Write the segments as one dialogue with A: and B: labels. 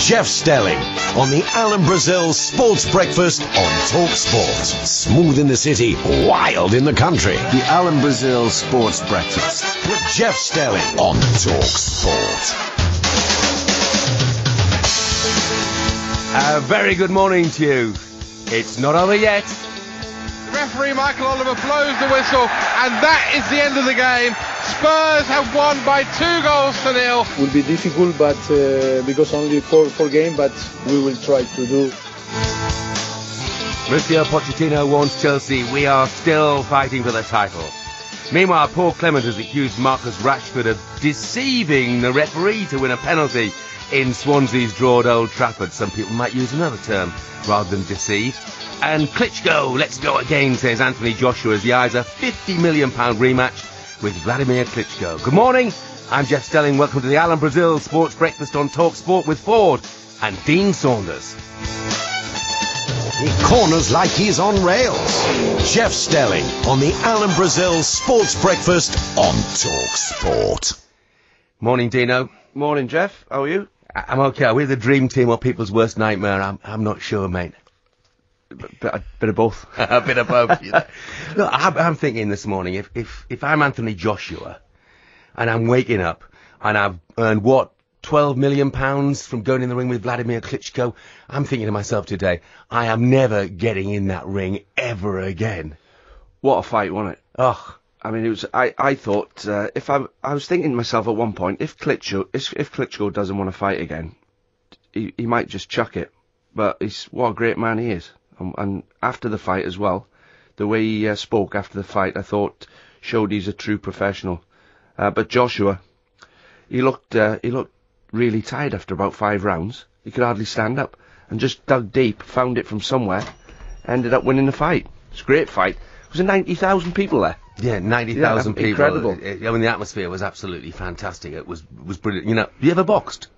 A: Jeff Stelling on the Alan Brazil Sports Breakfast on talkSPORT. Smooth in the city, wild in the country.
B: The Alan Brazil Sports Breakfast
A: with Jeff Stelling on talkSPORT.
C: A very good morning to you. It's not over yet.
D: Referee Michael Oliver blows the whistle, and that is the end of the game. Spurs have won by 2-0.
E: Will be difficult, but because only four game, but we will try to do.
C: Mauricio Pochettino warns Chelsea, we are still fighting for the title. Meanwhile, Paul Clement has accused Marcus Rashford of deceiving the referee to win a penalty in Swansea's draw at Old Trafford. Some people might use another term rather than deceive. And Klitschko, let's go again, says Anthony Joshua as he eyes a £50 million rematch with Vladimir Klitschko. Good morning, I'm Jeff Stelling. Welcome to the Alan Brazil Sports Breakfast on talkSPORT with Ford and Dean Saunders.
A: He corners like he's on rails. Jeff Stelling on the Alan Brazil Sports Breakfast on talkSPORT.
C: Morning, Dino.
D: Morning, Jeff. How are you?
C: I'm okay. Are we the dream team or people's worst nightmare? I'm not sure, mate.
D: Bit of both.
C: A bit of both. Look, I'm thinking this morning, if I'm Anthony Joshua and I'm waking up and I've earned, £12 million from going in the ring with Vladimir Klitschko, I'm thinking to myself today, I am never getting in that ring ever again.
F: What a fight, wasn't it?
C: Oh,
F: I mean, it was. I thought I was thinking to myself at one point, if Klitschko doesn't want to fight again, he might just chuck it. But what a great man he is. And after the fight as well, the way he spoke after the fight, I thought showed he's a true professional. But Joshua, he looked really tired after about 5 rounds. He could hardly stand up, and just dug deep, found it from somewhere, ended up winning the fight. It's a great fight. Was there 90,000 people there?
C: Yeah, 90,000 people.
F: Incredible.
C: I mean, the atmosphere was absolutely fantastic. It was brilliant. You know, you ever boxed?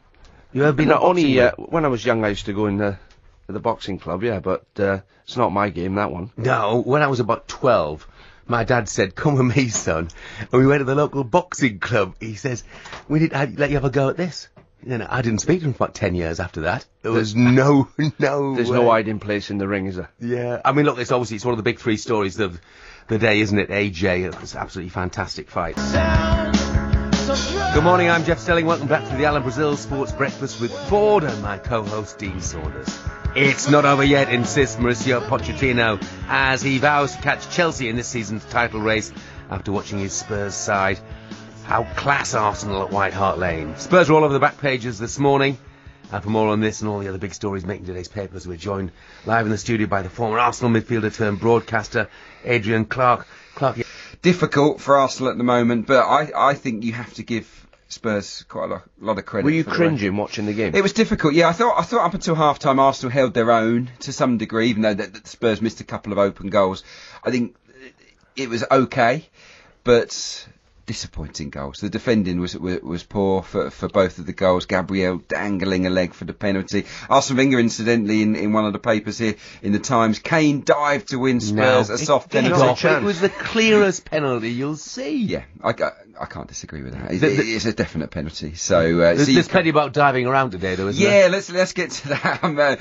C: You ever been?
F: Not only when I was young, I used to go in the boxing club, yeah, but it's not my game, that one.
C: No, when I was about 12, my dad said, come with me, son. And we went to the local boxing club. He says, we need to let you have a go at this. You know, I didn't speak to him for about 10 years after that. There was no
F: There's no hiding place in the ring, is there?
C: Yeah. I mean, look, it's one of the big 3 stories of the day, isn't it? AJ, it was an absolutely fantastic fight. Good morning, I'm Jeff Stelling. Welcome back to the Alan Brazil Sports Breakfast with Ford and my co-host Dean Saunders. It's not over yet, insists Mauricio Pochettino, as he vows to catch Chelsea in this season's title race after watching his Spurs side outclass Arsenal at White Hart Lane. Spurs are all over the back pages this morning. And for more on this and all the other big stories making today's papers, we're joined live in the studio by the former Arsenal midfielder turned broadcaster, Adrian Clark. Clark,
B: difficult for Arsenal at the moment, but I think you have to give Spurs quite a lot of credit.
F: Were you cringing watching the game?
B: It was difficult, yeah. I thought up until half-time Arsenal held their own to some degree, even though the Spurs missed a couple of open goals. I think it was okay, but disappointing goals. The defending was poor for both of the goals. Gabriel dangling a leg for the penalty. Arsene Wenger, incidentally, in one of the papers here in the Times, Kane dived to win Spurs a soft penalty.
C: It was the clearest penalty you'll see.
B: Yeah, I can't disagree with that. It's a definite penalty. So
C: there's plenty about diving around today, though, isn't there?
B: Yeah, let's get to that.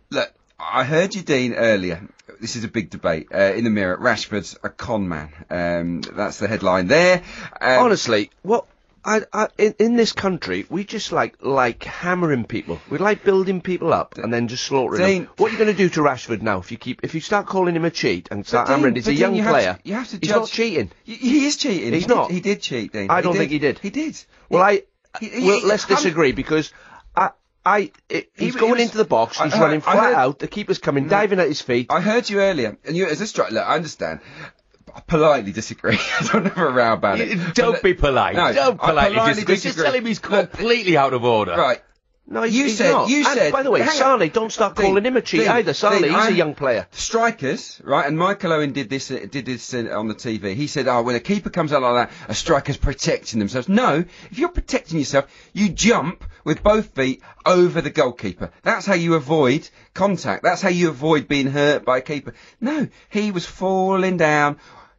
B: Look, I heard you, Dean, earlier. This is a big debate in the Mirror. Rashford's a con man. That's the headline there.
F: Honestly, in this country, we just like hammering people. We like building people up and then just slaughtering them. What are you going to do to Rashford now if you start calling him a cheat and start hammering? He's a young player.
B: You have to judge.
F: He's not cheating.
B: He is cheating.
F: He's not.
B: He did cheat, Dean.
F: I don't think he did.
B: He did.
F: Well, let's disagree because he's going into the box, he's running flat out, the keeper's coming, diving at his feet.
B: I heard you earlier, and you, as a striker, look, I understand. I politely disagree. I don't have a row about it.
C: Don't be polite.
B: No,
C: don't politely disagree.
B: disagree.
C: Just tell him he's completely out of order.
B: Right.
F: No,
B: You said.
F: And by the way, Saleh, don't start calling him a cheat either. Saleh, he's a young player.
B: Strikers, right? And Michael Owen did this on the TV. He said, when a keeper comes out like that, a striker's protecting themselves. No, if you're protecting yourself, you jump with both feet over the goalkeeper. That's how you avoid contact. That's how you avoid being hurt by a keeper. No, he was falling down.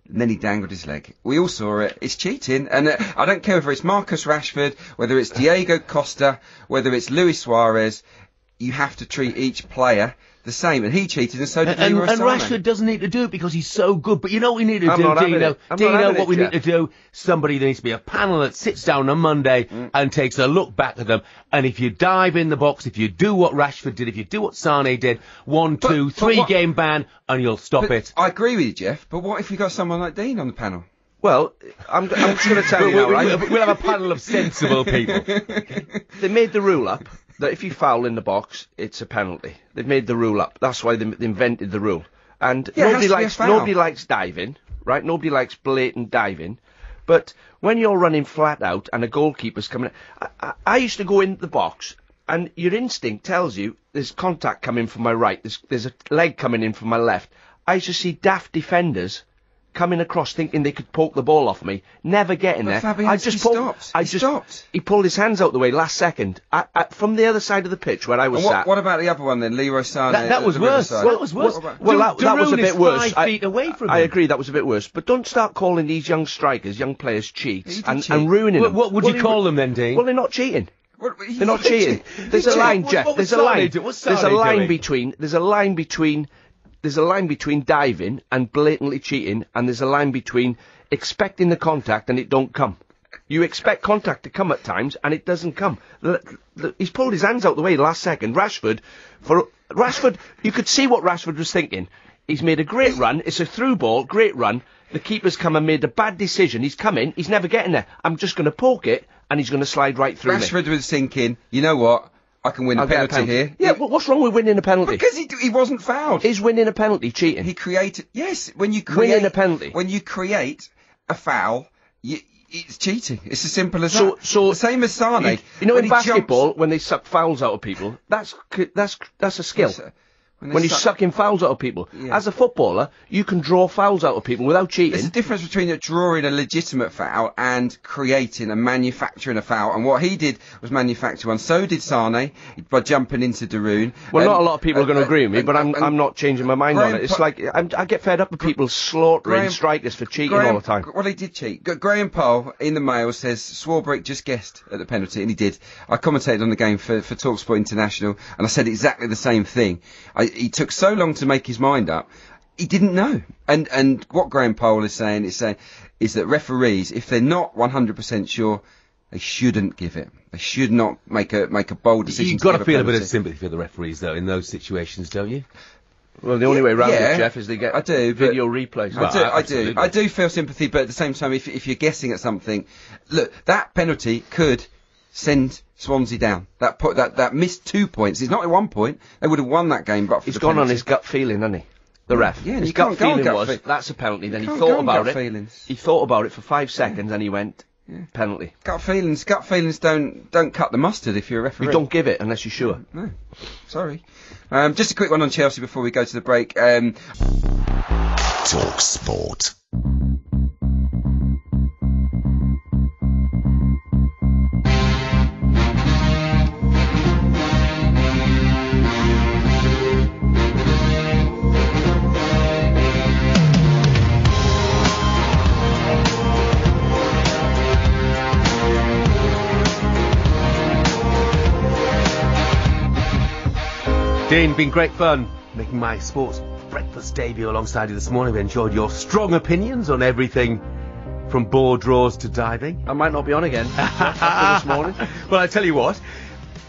B: And then he dangled his leg. We all saw it. It's cheating. And I don't care whether it's Marcus Rashford, whether it's Diego Costa, whether it's Luis Suarez. you have to treat each player the same, and he cheated, and so did
C: And
B: Leroy Sané.
C: Rashford doesn't need to do it because he's so good. But you know what we need to
F: I'm
C: do,
F: not having
C: Dino?
F: it. I'm not
C: Dino,
F: having
C: what
F: it,
C: we
F: Jeff.
C: need to do, there needs to be a panel that sits down on Monday and takes a look back at them. And if you dive in the box, if you do what Rashford did, if you do what Sané did, 1, 2, 3 game ban, and you'll stop it.
B: I agree with you, Jeff, but what if we got someone like Dean on the panel?
F: Well, I'm just going to tell you now, right?
C: We'll have a panel of sensible people.
F: They made the rule up that if you foul in the box, it's a penalty. They've made the rule up. That's why they invented the rule. And
B: Yeah, it has
F: nobody
B: to be a
F: likes
B: foul.
F: nobody likes diving, right? Nobody likes blatant diving. But when you're running flat out and a goalkeeper's coming, I used to go in the box, and your instinct tells you there's contact coming from my right. There's a leg coming in from my left. I used to see daft defenders coming across thinking they could poke the ball off me, never getting there.
B: Fabianski stopped.
F: He pulled his hands out the way last second from the other side of the pitch where I was sat.
B: What about the other one then, Leroy Sané?
C: That was worse. That was worse.
F: Well, that was a bit worse.
C: 5 feet away from
F: I
C: him.
F: agree, that was a bit worse. But don't start calling these young strikers, young players, cheats
B: He did
F: and
B: cheat.
F: ruining them.
C: What would you call them then, Dean?
F: Well, they're not cheating. They're not cheating. There's
B: He
F: a line,
B: cheated.
F: Jeff.
C: What was
F: There's a line.
C: Sané doing? What's
F: There's a
C: Sané
F: line
C: doing?
F: between. There's a line between diving and blatantly cheating, and there's a line between expecting the contact and it don't come. You expect contact to come at times, and it doesn't come. He's pulled his hands out the way last second. Rashford, you could see what Rashford was thinking. He's made a great run. It's a through ball, great run. The keeper's come and made a bad decision. He's come in. He's never getting there. I'm just going to poke it, and he's going to slide right through me.
B: Rashford was thinking, you know what? I can win a
F: I'll get
B: penalty here.
F: Yeah, but what's wrong with winning a penalty?
B: Because he wasn't fouled.
F: Is winning a penalty cheating?
B: He created... Yes, when you
F: Winning a penalty.
B: When you create a foul, it's cheating. It's as simple as
F: So-
B: that.
F: so
B: the same as Sané.
F: You know,
B: when
F: in
B: he
F: basketball,
B: jumps-
F: when they suck fouls out of people, that's a skill.
B: Yes, sir.
F: When you're sucking fouls out of people.
B: Yeah.
F: As a footballer, you can draw fouls out of people without cheating.
B: There's a difference between drawing a legitimate foul and creating and manufacturing a foul. And what he did was manufacture one. So did Sané by jumping into Darun.
F: Well, not a lot of people are going to agree with me, but I'm not changing my mind on it. It's like, I get fed up with people slaughtering strikers for cheating all the time.
B: Well, he did cheat. Graham Poll in the Mail says Swarbrick just guessed at the penalty, and he did. I commentated on the game for talkSPORT International, and I said exactly the same thing. He took so long to make his mind up, he didn't know. And what Graham Poll is saying is that referees, if they're not 100% sure, they shouldn't give it. They should not make a bold decision.
C: You've got to feel a bit
B: penalty.
C: of sympathy for the referees, though, in those situations, don't you?
F: Well, the only way around
B: Yeah,
F: it, Jeff, is they get
B: I do,
F: video replays.
B: I do feel sympathy, but at the same time, if you're guessing at something, look, that penalty could send Swansea down. That missed 2 points. It's not at 1 point. They would have won that game, but for
F: He's
B: the
F: gone on
B: penalty.
F: his gut feeling, hasn't he? The ref.
B: Yeah, and
F: his
B: you
F: gut
B: can't go on
F: feeling
B: gut
F: was,
B: feel-
F: that's a penalty. Then he
B: can't
F: thought
B: go on
F: about
B: gut
F: it.
B: feelings.
F: He thought about it for 5 seconds and he went, penalty.
B: Gut feelings don't cut the mustard if you're a referee.
F: You don't give it unless you're sure.
B: No, sorry. Just a quick one on Chelsea before we go to the break.
A: Talk Sport.
C: Dean, been great fun making my sports breakfast debut alongside you this morning. We enjoyed your strong opinions on everything from ball draws to diving.
F: I might not be on again after this morning.
C: Well, I tell you what,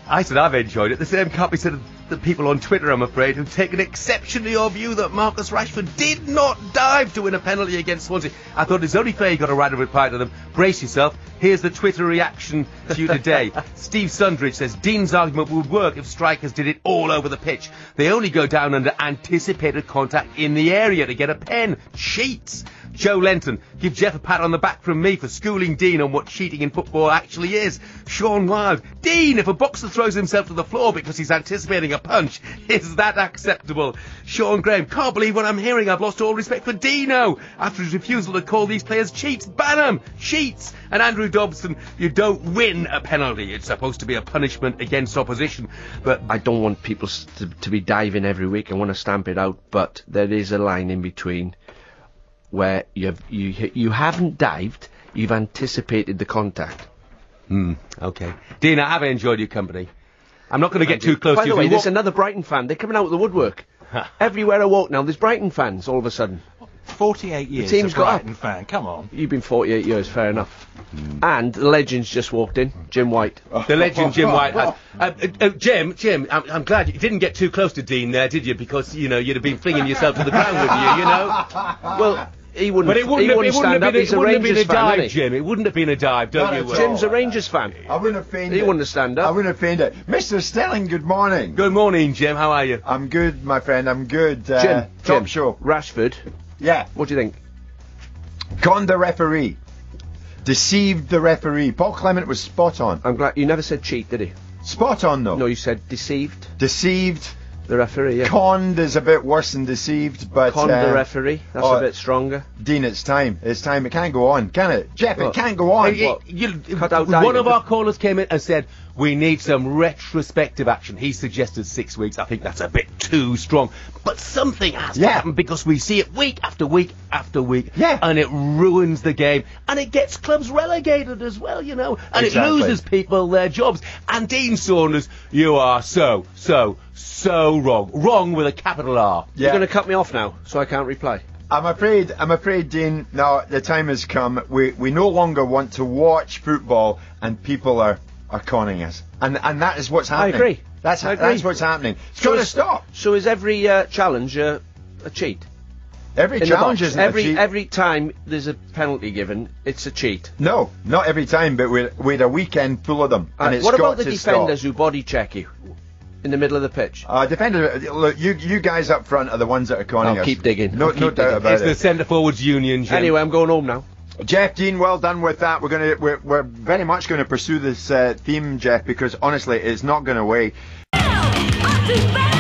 C: I said I've enjoyed it. The same can't be said of the people on Twitter, I'm afraid, who've taken exception to your view that Marcus Rashford did not dive to win a penalty against Swansea. I thought it's only fair you got to write a reply to them. Brace yourself. Here's the Twitter reaction to you today. Steve Sundridge says Dean's argument would work if strikers did it all over the pitch. They only go down under anticipated contact in the area to get a pen. Cheats. Joe Lenton, give Jeff a pat on the back from me for schooling Dean on what cheating in football actually is. Sean Wild, Dean, if a boxer throws himself to the floor because he's anticipating a punch, is that acceptable? Sean Graham, can't believe what I'm hearing. I've lost all respect for Dino after his refusal to call these players cheats. Ban 'em! Cheats! And Andrew Dobson, you don't win a penalty. It's supposed to be a punishment against opposition. But
F: I don't want people to be diving every week. I want to stamp it out, but there is a line in between where you haven't dived, you've anticipated the contact.
C: Okay. Dean, I have enjoyed your company. I'm not going to get too close
F: By
C: to you.
F: the way,
C: If you
F: there's
C: walk-
F: another Brighton fan. They're coming out of the woodwork. Everywhere I walk now, there's Brighton fans all of a sudden.
G: 48 years
F: team's
G: a
F: got
G: Brighton
F: up.
G: fan, come on.
F: You've been 48 years, fair enough. And the legend's just walked in, Jim White.
C: The legend Jim White has. Jim, I'm glad you didn't get too close to Dean there, did you? Because, you know, you'd have been flinging yourself to the ground, wouldn't you, you know?
F: Well, he wouldn't,
C: But it wouldn't have
F: stand up. He's a Rangers fan,
C: dive,
F: isn't he?
C: Jim. It wouldn't have been a dive, don't you?
F: Jim's a Rangers fan.
H: I wouldn't have feigned
F: He
H: it.
F: wouldn't have stand up.
H: I wouldn't have feigned it. Mr. Stelling, good morning.
C: Good morning, Jim. How are you?
H: I'm good, my friend. I'm good.
F: Jim,
H: Top show.
F: Rashford,
H: Yeah.
F: what do you think?
H: Conned the referee. Deceived the referee. Paul Clement was spot on.
F: I'm glad you never said cheat, did he?
H: Spot on, though.
F: No, you said deceived
H: Deceived.
F: the referee. Yeah.
H: Conned is a bit worse than deceived, but...
F: Conned the referee. That's
H: oh,
F: a bit stronger.
H: Dean, it's time. It's time. It can't go on, can it? Jeff,
F: What?
H: it can't go on.
F: Cut out
C: One
F: diving.
C: of our callers came in and said, we need some retrospective action. He suggested 6 weeks. I think that's a bit too strong. But something has to happen because we see it week after week after week.
H: Yeah.
C: And it ruins the game. And it gets clubs relegated as well, you know. And
H: Exactly.
C: it loses people their jobs. And Dean Saunders, you are so wrong. Wrong with a capital R.
H: Yeah.
F: You're going to cut me off now, so I can't reply.
H: I'm afraid, Dean, now the time has come. We no longer want to watch football and people are conning us. And that is what's happening.
F: agree.
H: That's
F: I agree.
H: That's what's happening. It's got to stop.
F: So is every challenge a cheat?
H: Every
F: In the
H: challenge
F: box.
H: isn't a cheat.
F: Every time there's a penalty given, it's a cheat.
H: No, not every time, but we had a weekend full of them. And it's
F: What
H: got
F: about the
H: to
F: defenders
H: stop.
F: who body check you in the middle of the pitch?
H: Defender, look, you guys up front are the ones that are conning us.
F: Keep digging.
H: No,
F: Keep
H: no doubt
F: digging.
H: about
C: It's the
H: it.
C: centre forwards union, Jim.
F: Anyway, I'm going home now.
H: Jeff, Dean, well done with that. We're very much going to pursue this theme, Jeff, because honestly, it's not going away.
I: Up to